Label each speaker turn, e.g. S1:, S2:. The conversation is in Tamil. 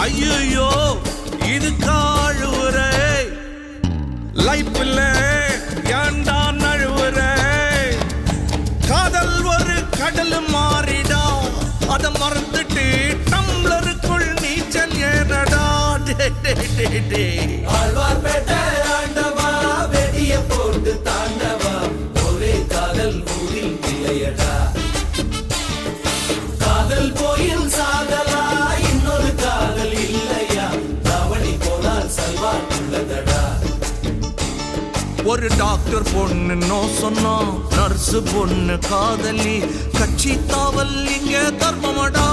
S1: ஐயோ இது காழுவுரை லைஃப்ல ஏண்டா நழுவுரை காதல் ஒரு கடல் மாறிடா அதை மறந்துட்டு டம்ளருக்குள் நீச்சல் ஏறடா
S2: ஆழ்வார்பேட்டை ஆண்டவா வெடிய போட்டு தாண்டவா ஒரே காதல் ஊரில் இல்லையடா காதல் போயில் சாதலா இன்னொரு காதல் இல்லையா தாவணி போனால் சல்வார் உள்ளதடா
S1: ஒரு டாக்டர் பொண்ணு நோ சொன்னா நர்ஸ் பொண்ணு காதலி கட்சி தாவல் இங்க தர்மமடா